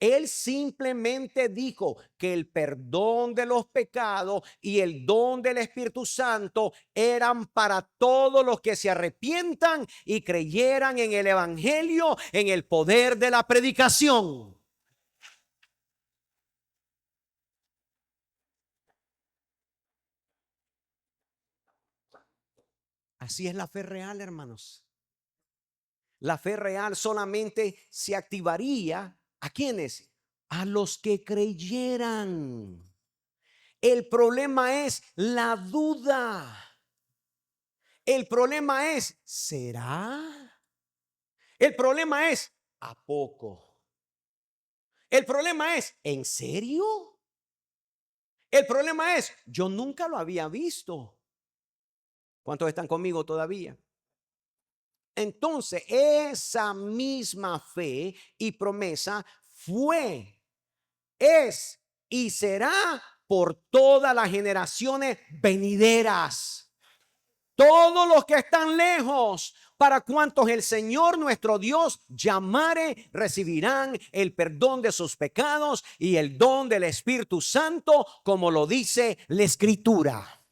Él simplemente dijo que el perdón de los pecados y el don del Espíritu Santo eran para todos los que se arrepientan y creyeran en el Evangelio, en el poder de la predicación. Así es la fe real, hermanos. La fe real solamente se activaría ¿a quiénes? A los que creyeran. El problema es la duda. El problema es, ¿será? El problema es, ¿a poco? El problema es, ¿en serio? El problema es, yo nunca lo había visto. ¿Cuántos están conmigo todavía? Entonces, esa misma fe y promesa fue, es y será por todas las generaciones venideras. Todos los que están lejos, para cuantos el Señor nuestro Dios llamare, recibirán el perdón de sus pecados y el don del Espíritu Santo, como lo dice la Escritura.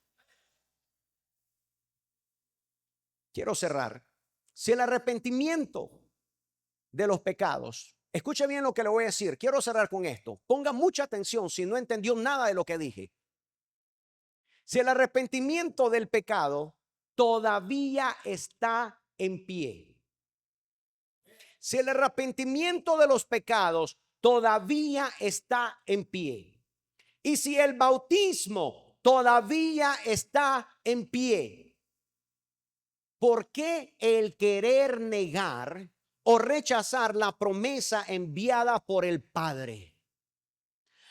Quiero cerrar. Si el arrepentimiento de los pecados, escuche bien lo que le voy a decir. Quiero cerrar con esto. Ponga mucha atención si no entendió nada de lo que dije. Si el arrepentimiento del pecado todavía está en pie. Si el arrepentimiento de los pecados todavía está en pie. Y si el bautismo todavía está en pie. ¿Por qué el querer negar o rechazar la promesa enviada por el Padre?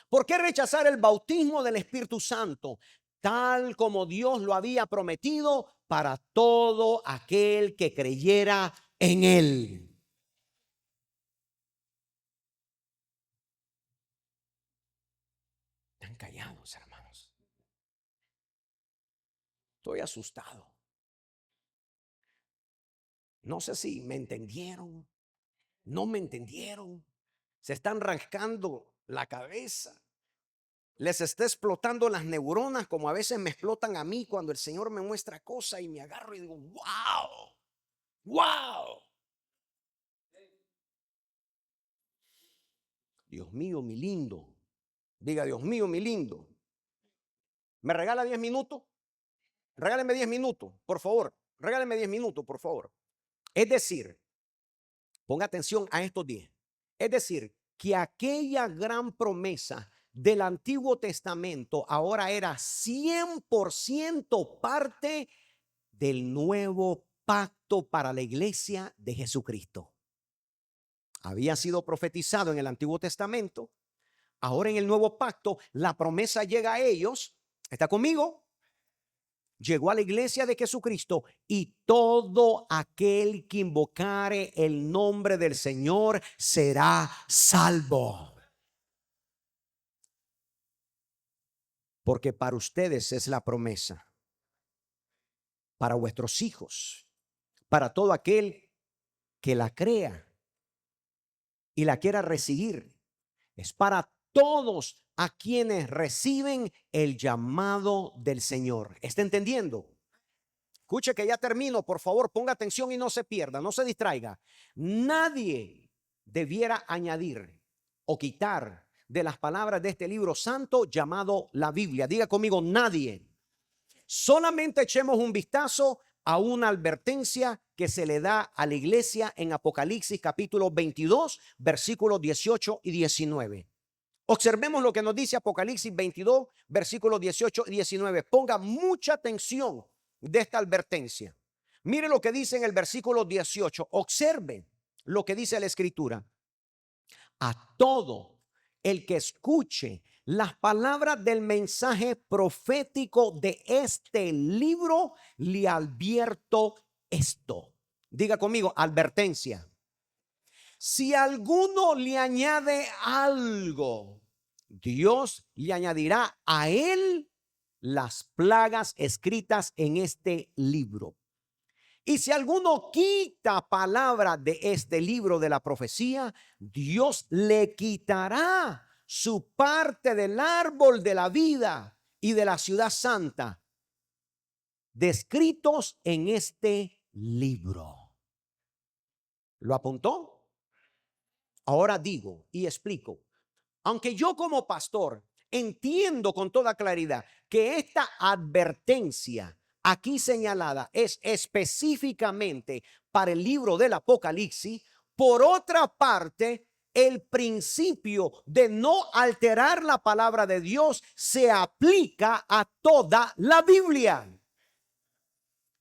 ¿Por qué rechazar el bautismo del Espíritu Santo, tal como Dios lo había prometido para todo aquel que creyera en Él? Están callados, hermanos. Estoy asustado. No sé si me entendieron, no me entendieron. Se están rascando la cabeza. Les está explotando las neuronas como a veces me explotan a mí cuando el Señor me muestra cosas y me agarro y digo, wow, wow. Dios mío, mi lindo. Diga, Dios mío, mi lindo. ¿Me regala 10 minutos? Regáleme 10 minutos, por favor. Regáleme 10 minutos, por favor. Es decir, ponga atención a estos 10. Es decir, que aquella gran promesa del Antiguo Testamento ahora era 100% parte del nuevo pacto para la iglesia de Jesucristo. había sido profetizado en el Antiguo Testamento. Ahora en el Nuevo Pacto, la promesa llega a ellos. ¿Está conmigo? Llegó a la iglesia de Jesucristo y todo aquel que invocare el nombre del Señor será salvo. Porque para ustedes es la promesa, para vuestros hijos, para todo aquel que la crea y la quiera recibir. Es para todos a quienes reciben el llamado del Señor. ¿Está entendiendo? Escuche que ya termino, por favor, ponga atención y no se pierda, no se distraiga. Nadie debiera añadir o quitar de las palabras de este libro santo llamado la Biblia. Diga conmigo, nadie. Solamente echemos un vistazo a una advertencia que se le da a la iglesia en Apocalipsis capítulo 22, versículos 18 y 19. Observemos lo que nos dice Apocalipsis 22, versículos 18 y 19. Ponga mucha atención de esta advertencia. Mire lo que dice en el versículo 18. Observe lo que dice la Escritura. A todo el que escuche las palabras del mensaje profético de este libro, le advierto esto. Diga conmigo, advertencia. Si alguno le añade algo, Dios le añadirá a él las plagas escritas en este libro. Y si alguno quita palabra de este libro de la profecía, Dios le quitará su parte del árbol de la vida y de la ciudad santa, descritos en este libro. ¿Lo apuntó? Ahora digo y explico. Aunque yo como pastor entiendo con toda claridad que esta advertencia aquí señalada es específicamente para el libro del Apocalipsis, por otra parte, el principio de no alterar la palabra de Dios se aplica a toda la Biblia.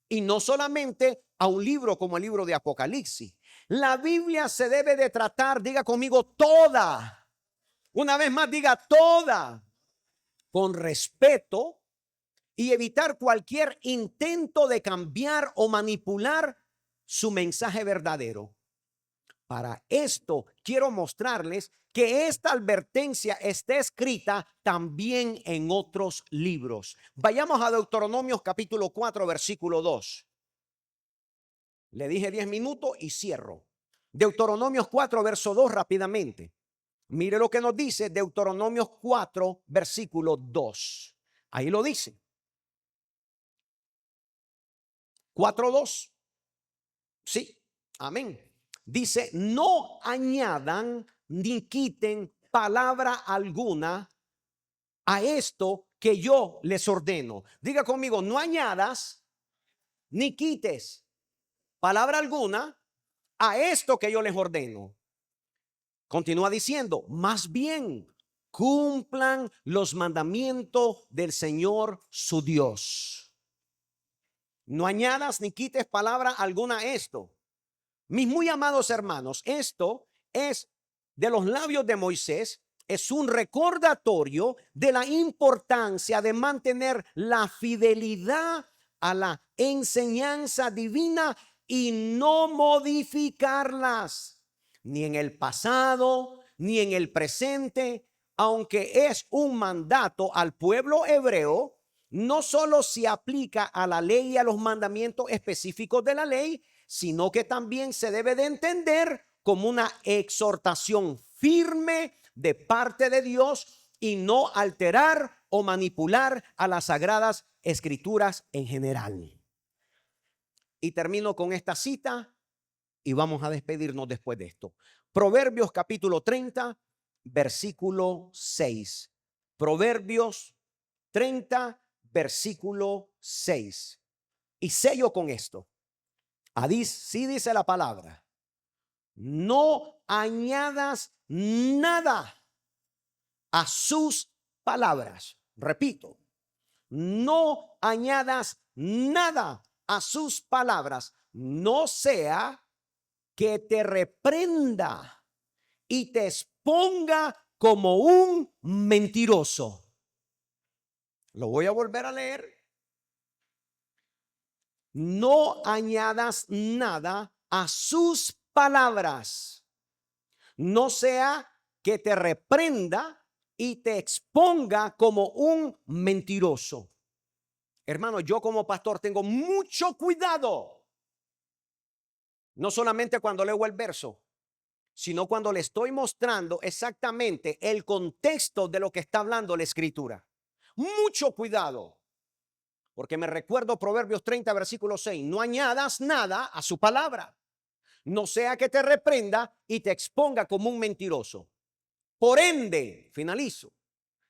Y no solamente a un libro como el libro de Apocalipsis. La Biblia se debe de tratar, diga conmigo, toda. Una vez más, diga toda. Con respeto y evitar cualquier intento de cambiar o manipular su mensaje verdadero. Para esto quiero mostrarles que esta advertencia está escrita también en otros libros. Vayamos a Deuteronomios capítulo 4, versículo 2. Le dije 10 minutos y cierro. Deuteronomios 4, verso 2 rápidamente. Mire lo que nos dice Deuteronomios 4, versículo 2. Ahí lo dice. 4:2. Sí, amén. Dice, no añadan ni quiten palabra alguna a esto que yo les ordeno. Diga conmigo, no añadas ni quites palabra alguna a esto que yo les ordeno. Continúa diciendo, más bien cumplan los mandamientos del Señor su Dios. No añadas ni quites palabra alguna a esto. Mis muy amados hermanos, esto es de los labios de Moisés, es un recordatorio de la importancia de mantener la fidelidad a la enseñanza divina y no modificarlas, ni en el pasado, ni en el presente, aunque es un mandato al pueblo hebreo. No solo se aplica a la ley y a los mandamientos específicos de la ley, sino que también se debe de entender como una exhortación firme de parte de Dios y no alterar o manipular a las sagradas escrituras en general. Y termino con esta cita y vamos a despedirnos después de esto. Proverbios capítulo 30, versículo 6. Proverbios 30, versículo 6. Y sello con esto. Así dice la palabra. No añadas nada a sus palabras. Repito, no añadas nada a sus palabras, no sea que te reprenda y te exponga como un mentiroso. Lo voy a volver a leer. No añadas nada a sus palabras, no sea que te reprenda y te exponga como un mentiroso. Hermano, yo como pastor tengo mucho cuidado, no solamente cuando leo el verso, sino cuando le estoy mostrando exactamente el contexto de lo que está hablando la escritura. Mucho cuidado, porque me recuerdo Proverbios 30, versículo 6, no añadas nada a su palabra, no sea que te reprenda y te exponga como un mentiroso. Por ende, finalizo,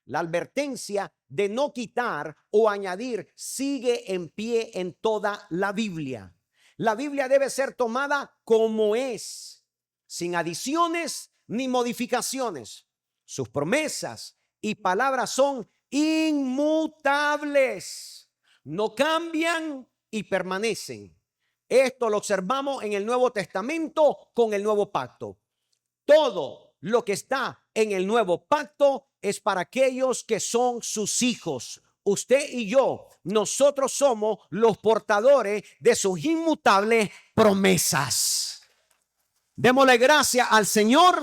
la advertencia de no quitar o añadir sigue en pie en toda la Biblia. La Biblia debe ser tomada como es, sin adiciones ni modificaciones. Sus promesas y palabras son inmutables, no cambian y permanecen. Esto lo observamos en el Nuevo Testamento con el Nuevo Pacto. Todo lo que está en el Nuevo Pacto es para aquellos que son sus hijos. Usted y yo, nosotros somos los portadores de sus inmutables promesas. Démosle gracias al Señor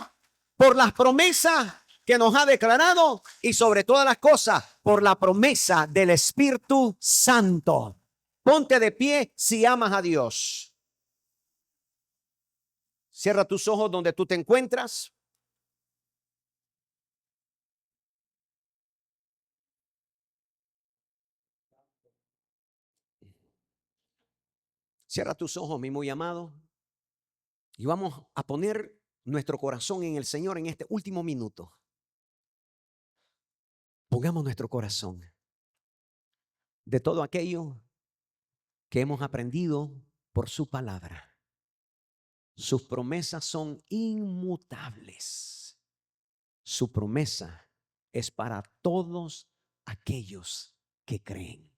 por las promesas que nos ha declarado y sobre todas las cosas por la promesa del Espíritu Santo. Ponte de pie si amas a Dios. Cierra tus ojos donde tú te encuentras. Cierra tus ojos, mi muy amado, y vamos a poner nuestro corazón en el Señor en este último minuto. Pongamos nuestro corazón de todo aquello que hemos aprendido por su palabra. Sus promesas son inmutables. Su promesa es para todos aquellos que creen.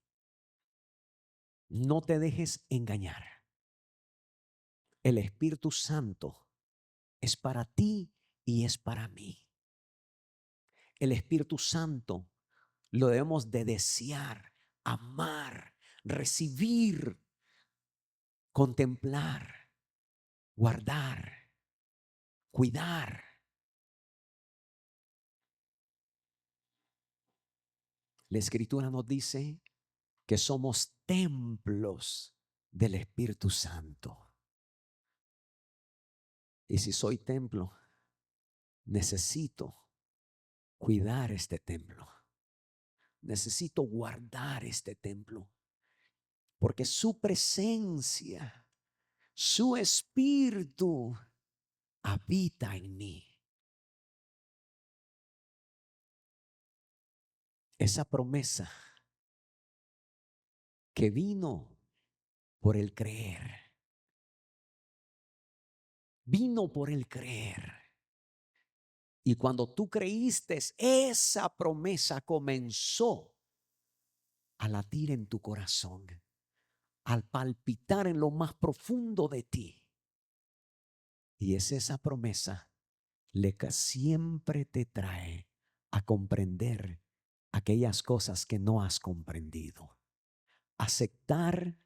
No te dejes engañar. El Espíritu Santo es para ti y es para mí. El Espíritu Santo lo debemos de desear, amar, recibir, contemplar, guardar, cuidar. La Escritura nos dice que somos templos del Espíritu Santo. Y si soy templo, necesito cuidar este templo. Necesito guardar este templo. Porque su presencia, su espíritu habita en mí. Esa promesa que vino por el creer. Vino por el creer. Y cuando tú creíste, esa promesa comenzó a latir en tu corazón, al palpitar en lo más profundo de ti. Y es esa promesa la que siempre te trae a comprender aquellas cosas que no has comprendido. Aceptar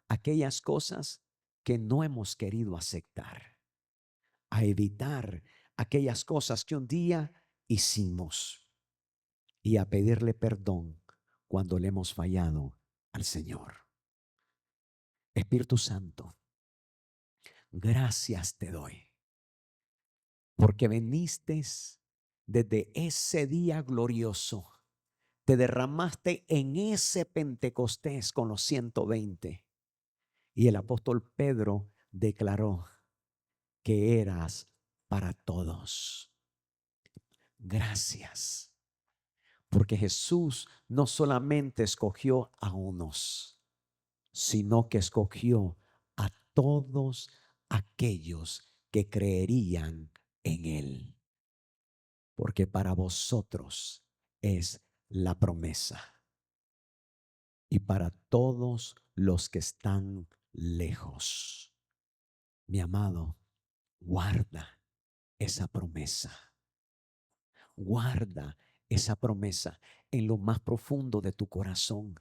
aquellas cosas que no hemos querido aceptar. A evitar aquellas cosas que un día hicimos y a pedirle perdón cuando le hemos fallado al Señor. Espíritu Santo, gracias te doy porque viniste desde ese día glorioso, te derramaste en ese Pentecostés con los 120 y el apóstol Pedro declaró que eras para todos. Gracias, porque Jesús no solamente escogió a unos, sino que escogió a todos aquellos que creerían en Él. Porque para vosotros es la promesa. Y para todos los que están lejos. Mi amado, guarda esa promesa. Guarda esa promesa en lo más profundo de tu corazón.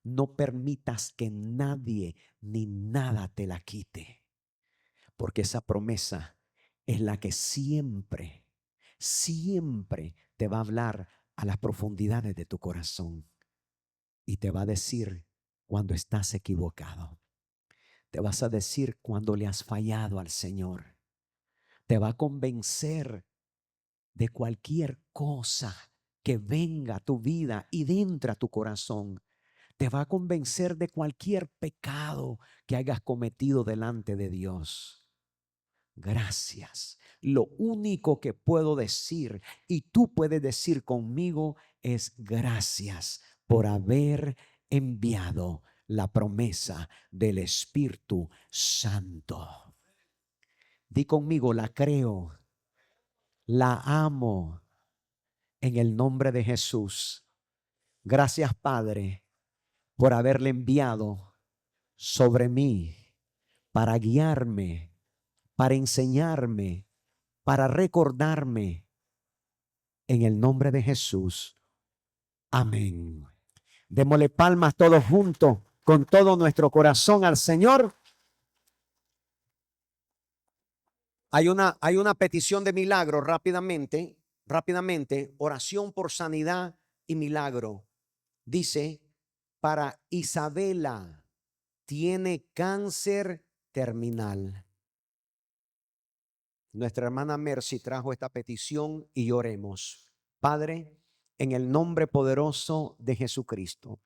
No permitas que nadie ni nada te la quite, porque esa promesa es la que siempre, siempre te va a hablar a las profundidades de tu corazón y te va a decir cuando estás equivocado. Te vas a decir cuando le has fallado al Señor. Te va a convencer de cualquier cosa que venga a tu vida y dentro a tu corazón. Te va a convencer de cualquier pecado que hayas cometido delante de Dios. Gracias. Lo único que puedo decir y tú puedes decir conmigo es gracias por haber enviado la promesa del Espíritu Santo. Di conmigo, la creo, la amo en el nombre de Jesús. Gracias, Padre, por haberle enviado sobre mí para guiarme, para enseñarme, para recordarme. En el nombre de Jesús. Amén. Démosle palmas todos juntos con todo nuestro corazón al Señor. Hay una petición de milagro rápidamente, oración por sanidad y milagro. Dice, para Isabela, tiene cáncer terminal. Nuestra hermana Mercy trajo esta petición y oremos. Padre, en el nombre poderoso de Jesucristo,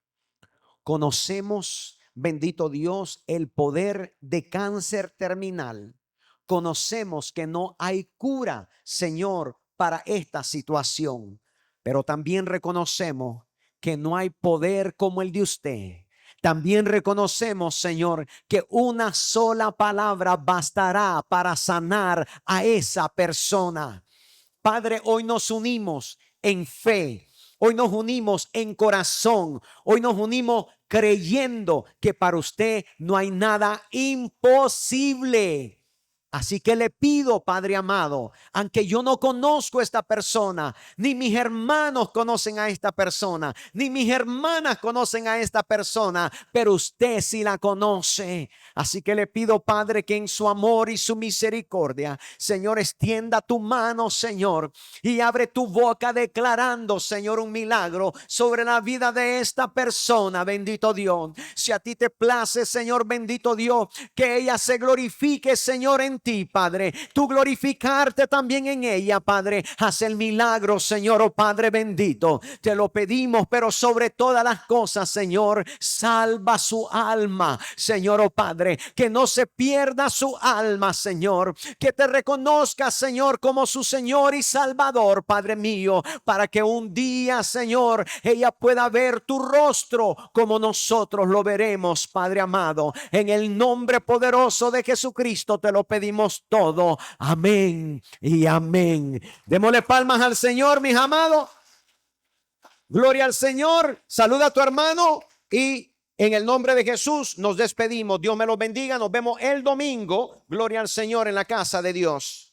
conocemos, bendito Dios, el poder de cáncer terminal. Conocemos que no hay cura, Señor, para esta situación, pero también reconocemos que no hay poder como el de usted. También reconocemos, Señor, que una sola palabra bastará para sanar a esa persona. Padre, hoy nos unimos en fe. Hoy nos unimos en corazón. Hoy nos unimos creyendo que para usted no hay nada imposible. Así que le pido, Padre amado, aunque yo no conozco a esta persona, ni mis hermanos conocen a esta persona, ni mis hermanas conocen a esta persona, pero usted sí la conoce. Así que le pido, Padre, que en su amor y su misericordia, Señor, extienda tu mano, Señor, y abre tu boca declarando, Señor, un milagro sobre la vida de esta persona, bendito Dios. Si a ti te place, Señor, bendito Dios, que ella se glorifique, Señor, en ti, Padre, tú glorificarte también en ella, Padre. Haz el milagro, Señor, oh Padre bendito, te lo pedimos, pero sobre todas las cosas, Señor, salva su alma, Señor, oh Padre, que no se pierda su alma, Señor, que te reconozca, Señor, como su Señor y Salvador, Padre mío, para que un día, Señor, ella pueda ver tu rostro como nosotros lo veremos, Padre amado. En el nombre poderoso de Jesucristo te lo pedimos todo. Amén y amén. Démosle palmas al Señor, mis amados. Gloria al Señor. Saluda a tu hermano y en el nombre de Jesús nos despedimos. Dios me los bendiga. Nos vemos el domingo. Gloria al Señor en la casa de Dios.